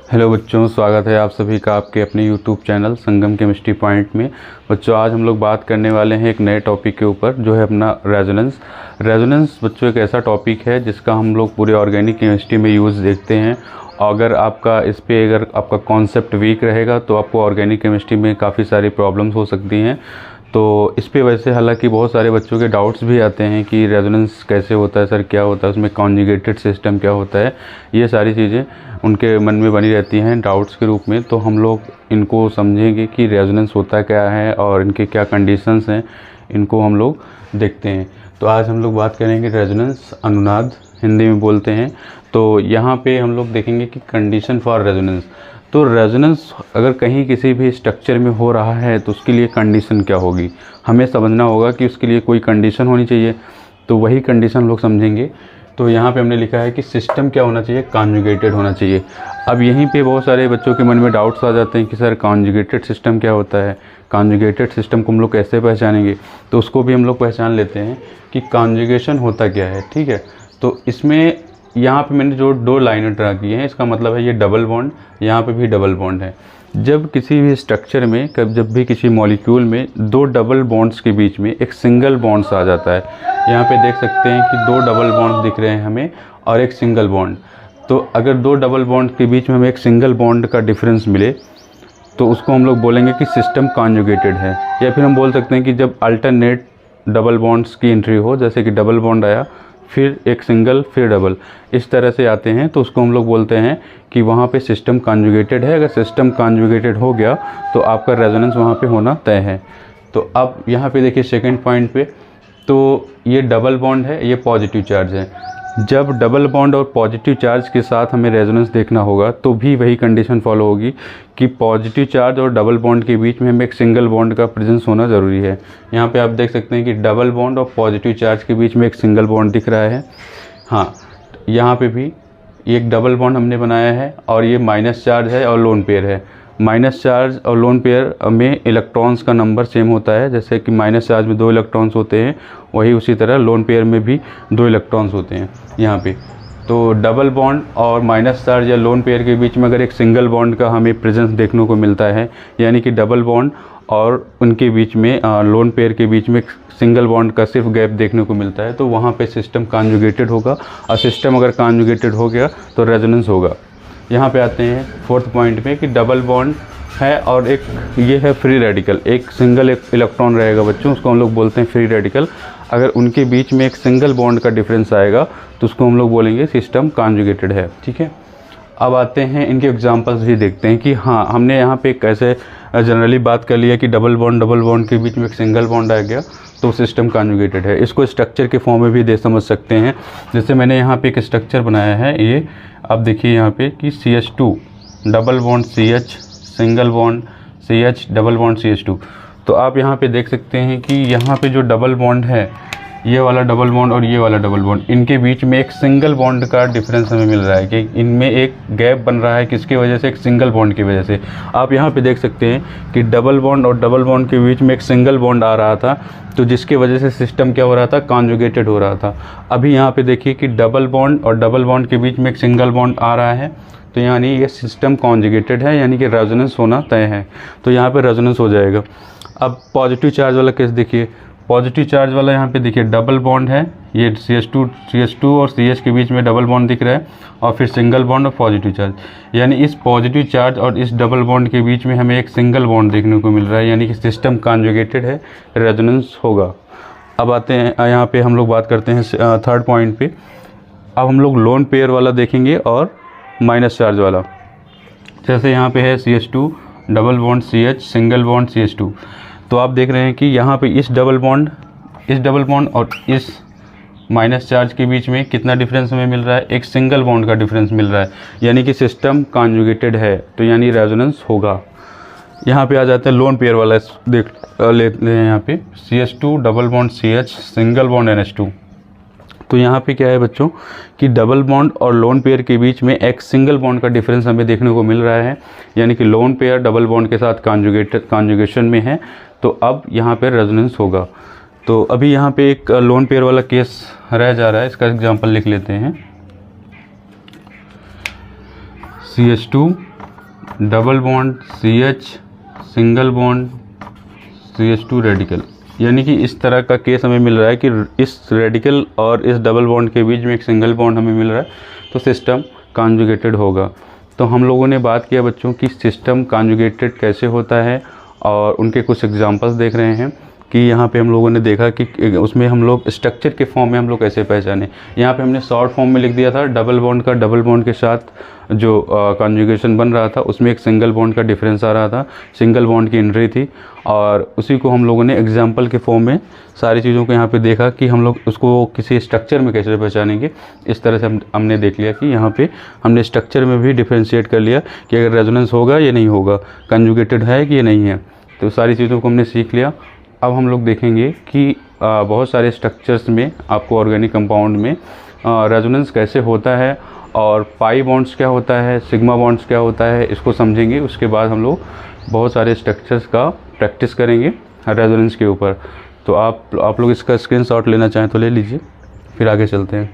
Hello बच्चों, स्वागत है आप सभी का आपके अपने यूट्यूब चैनल संगम केमिस्ट्री पॉइंट में। बच्चों, आज हम लोग बात करने वाले हैं एक नए टॉपिक के ऊपर, जो है अपना रेजोनेंस। रेजोनेंस बच्चों एक ऐसा टॉपिक है जिसका हम लोग पूरे ऑर्गेनिक केमिस्ट्री में यूज़ देखते हैं। अगर आपका कॉन्सेप्ट वीक रहेगा तो आपको ऑर्गेनिक केमिस्ट्री में काफ़ी सारी प्रॉब्लम्स हो सकती हैं। तो इस पे वैसे हालांकि बहुत सारे बच्चों के डाउट्स भी आते हैं कि रेजोनेंस कैसे होता है सर, क्या होता है उसमें, कॉन्जुगेटेड सिस्टम क्या होता है, ये सारी चीज़ें उनके मन में बनी रहती हैं डाउट्स के रूप में। तो हम लोग इनको समझेंगे कि रेजोनेंस होता क्या है और इनके क्या कंडीशंस हैं, इनको हम लोग देखते हैं। तो आज हम लोग बात करेंगे रेजोनेंस, अनुनाद हिंदी में बोलते हैं। तो यहाँ पे हम लोग देखेंगे कि कंडीशन फॉर रेजोनेंस। तो रेजोनेंस अगर कहीं किसी भी स्ट्रक्चर में हो रहा है तो उसके लिए कंडीशन क्या होगी, हमें समझना होगा कि उसके लिए कोई कंडीशन होनी चाहिए। तो वही कंडीशन लोग समझेंगे। तो यहाँ पे हमने लिखा है कि सिस्टम क्या होना चाहिए, कॉन्जुगेटेड होना चाहिए। अब यहीं पे बहुत सारे बच्चों के मन में डाउट्स आ जाते हैं कि सर कॉन्जुगेटेड सिस्टम क्या होता है, कॉन्जुगेटेड सिस्टम को हम लोग कैसे पहचानेंगे। तो उसको भी हम लोग पहचान लेते हैं कि कॉन्जुगेशन होता क्या है। ठीक है, तो इसमें यहाँ पे मैंने जो दो लाइनें ड्रा की हैं, इसका मतलब है ये डबल बॉन्ड, यहाँ पे भी डबल बॉन्ड है। जब किसी भी स्ट्रक्चर में जब भी किसी मॉलिक्यूल में दो डबल बॉन्ड्स के बीच में एक सिंगल बॉन्ड्स आ जाता है, यहाँ पे देख सकते हैं कि दो डबल बॉन्ड्स दिख रहे हैं हमें और एक सिंगल बॉन्ड। तो अगर दो डबल बॉन्ड के बीच में हमें एक सिंगल बॉन्ड का डिफरेंस मिले तो उसको हम लोग बोलेंगे कि सिस्टम कॉन्जुगेटेड है। या फिर हम बोल सकते हैं कि जब अल्टरनेट डबल बॉन्ड्स की एंट्री हो, जैसे कि डबल बॉन्ड आया फिर एक सिंगल फिर डबल, इस तरह से आते हैं, तो उसको हम लोग बोलते हैं कि वहाँ पे सिस्टम कॉन्जुगेटेड है। अगर सिस्टम कॉन्जुगेटेड हो गया तो आपका रेजोनेंस वहाँ पे होना तय है। तो अब यहाँ पे देखिए सेकंड पॉइंट पे, तो ये डबल बॉन्ड है, ये पॉजिटिव चार्ज है। जब डबल बॉन्ड और पॉजिटिव चार्ज के साथ हमें रेजोनेंस देखना होगा तो भी वही कंडीशन फॉलो होगी कि पॉजिटिव चार्ज और डबल बॉन्ड के बीच में हमें एक सिंगल बॉन्ड का प्रेजेंस होना ज़रूरी है। यहाँ पे आप देख सकते हैं कि डबल बॉन्ड और पॉजिटिव चार्ज के बीच में एक सिंगल बॉन्ड दिख रहा है। हाँ, यहाँ पे भी एक डबल बॉन्ड हमने बनाया है और ये माइनस चार्ज है और लोन पेयर है। माइनस चार्ज और लोन पेयर में इलेक्ट्रॉन्स का नंबर सेम होता है, जैसे कि माइनस चार्ज में 2 इलेक्ट्रॉन्स होते हैं, वही उसी तरह लोन पेयर में भी 2 इलेक्ट्रॉन्स होते हैं यहाँ पे। तो डबल बॉन्ड और माइनस चार्ज या लोन पेयर के बीच में अगर एक सिंगल बॉन्ड का हमें प्रेजेंस देखने को मिलता है, यानी कि डबल बॉन्ड और उनके बीच में लोन पेयर के बीच में सिंगल बॉन्ड का सिर्फ गैप देखने को मिलता है, तो वहाँ पे सिस्टम कॉन्जुगेटेड होगा। और सिस्टम अगर कॉन्जुगेटेड हो गया तो रेजोनेंस होगा। यहाँ पे आते हैं फोर्थ पॉइंट पे कि डबल बॉन्ड है और एक ये है फ्री रेडिकल, एक सिंगल एक इलेक्ट्रॉन रहेगा बच्चों, उसको हम लोग बोलते हैं फ्री रेडिकल। अगर उनके बीच में एक सिंगल बॉन्ड का डिफरेंस आएगा तो उसको हम लोग बोलेंगे सिस्टम कॉन्जुगेटेड है। ठीक है, अब आते हैं इनके एग्जांपल्स भी देखते हैं कि हाँ, हमने यहाँ पे कैसे जनरली बात कर लिया कि डबल बॉन्ड के बीच में एक सिंगल बॉन्ड आ गया तो सिस्टम कॉन्जुगेटेड है। इसको स्ट्रक्चर के फॉर्म में भी समझ सकते हैं। जैसे मैंने यहाँ पे एक स्ट्रक्चर बनाया है, ये आप देखिए यहाँ पे कि CH2 double bond CH single bond CH double bond CH2। तो आप यहाँ पे देख सकते हैं कि यहाँ पे जो डबल बॉन्ड है, ये वाला डबल बॉन्ड और ये वाला डबल बॉन्ड, इनके बीच में एक सिंगल बॉन्ड का डिफरेंस हमें मिल रहा है कि इनमें एक गैप बन रहा है, किसकी वजह से, एक सिंगल बॉन्ड की वजह से। आप यहाँ पे देख सकते हैं कि डबल बॉन्ड और डबल बॉन्ड के बीच में एक सिंगल बॉन्ड आ रहा था, तो जिसकी वजह से सिस्टम क्या हो रहा था, कॉन्जुगेटेड हो रहा था। अभी यहाँ पे देखिए कि डबल बॉन्ड और डबल बॉन्ड के बीच में एक सिंगल बॉन्ड आ रहा है, तो यानी ये सिस्टम कॉन्जुगेटेड है, यानी कि रेजोनेंस होना तय है। तो यहाँ पे रेजोनेंस हो जाएगा। अब पॉजिटिव चार्ज वाला केस देखिए, पॉजिटिव चार्ज वाला यहाँ पे देखिए डबल बॉन्ड है, ये CH2 और CH के बीच में डबल बॉन्ड दिख रहा है और फिर सिंगल बॉन्ड और पॉजिटिव चार्ज, यानी इस पॉजिटिव चार्ज और इस डबल बॉन्ड के बीच में हमें एक सिंगल बॉन्ड देखने को मिल रहा है, यानी कि सिस्टम कॉन्जुगेटेड है, रेजोनेंस होगा। अब आते हैं यहाँ पे हम लोग बात करते हैं थर्ड पॉइंट पे। अब हम लोग लोन पेयर वाला देखेंगे और माइनस चार्ज वाला। जैसे यहाँ पे है CH2 double bond CH single bond CH2। तो आप देख रहे हैं कि यहाँ पे इस डबल बॉन्ड और इस माइनस चार्ज के बीच में कितना डिफरेंस हमें मिल रहा है, एक सिंगल बॉन्ड का डिफरेंस मिल रहा है, यानी कि सिस्टम कॉन्जुगेटेड है, तो यानी रेजोनेंस होगा। यहाँ पे आ जाता है लोन पेयर वाला, देख लेते हैं यहाँ पे CH2 double bond CH single bond NH2। तो यहाँ पे क्या है बच्चों कि डबल बॉन्ड और लोन पेयर के बीच में एक सिंगल बॉन्ड का डिफरेंस हमें देखने को मिल रहा है, यानी कि लोन पेयर डबल बॉन्ड के साथ कॉन्जुगेशन में है, तो अब यहाँ पे रेजोनेंस होगा। तो अभी यहाँ पे एक लोन पेयर वाला केस रह जा रहा है, इसका एग्जांपल लिख लेते हैं। CH2 double bond CH, single bond CH2 radical. यानी कि इस तरह का केस हमें मिल रहा है कि इस रेडिकल और इस डबल बॉन्ड के बीच में एक सिंगल बॉन्ड हमें मिल रहा है, तो सिस्टम कॉन्जुगेटेड होगा। तो हम लोगों ने बात किया बच्चों कि सिस्टम कॉन्जुगेटेड कैसे होता है और उनके कुछ एग्जांपल्स देख रहे हैं कि यहाँ पे हम लोगों ने देखा कि उसमें हम लोग स्ट्रक्चर के फॉर्म में हम लोग कैसे पहचाने। यहाँ पे हमने शॉर्ट फॉर्म में लिख दिया था, डबल बॉन्ड का डबल बॉन्ड के साथ जो कॉन्जुगेशन बन रहा था उसमें एक सिंगल बॉन्ड का डिफरेंस आ रहा था, सिंगल बॉन्ड की एंट्री थी, और उसी को हम लोगों ने एग्जाम्पल के फॉर्म में सारी चीज़ों को यहाँ पे देखा कि हम लोग उसको किसी स्ट्रक्चर में कैसे पहचानेंगे। इस तरह से हमने देख लिया कि यहाँ पे हमने स्ट्रक्चर में भी डिफ्रेंशिएट कर लिया कि अगर रेजोनेंस होगा या नहीं होगा, कॉन्जुगेटेड है कि ये नहीं है। तो सारी चीज़ों को हमने सीख लिया। अब हम लोग देखेंगे कि बहुत सारे स्ट्रक्चर्स में आपको ऑर्गेनिक कंपाउंड में रेजोनेंस कैसे होता है और पाई बॉन्ड्स क्या होता है, सिग्मा बॉन्ड्स क्या होता है, इसको समझेंगे। उसके बाद हम लोग बहुत सारे स्ट्रक्चर्स का प्रैक्टिस करेंगे रेजोनेंस के ऊपर। तो आप लोग इसका स्क्रीनशॉट लेना चाहें तो ले लीजिए, फिर आगे चलते हैं।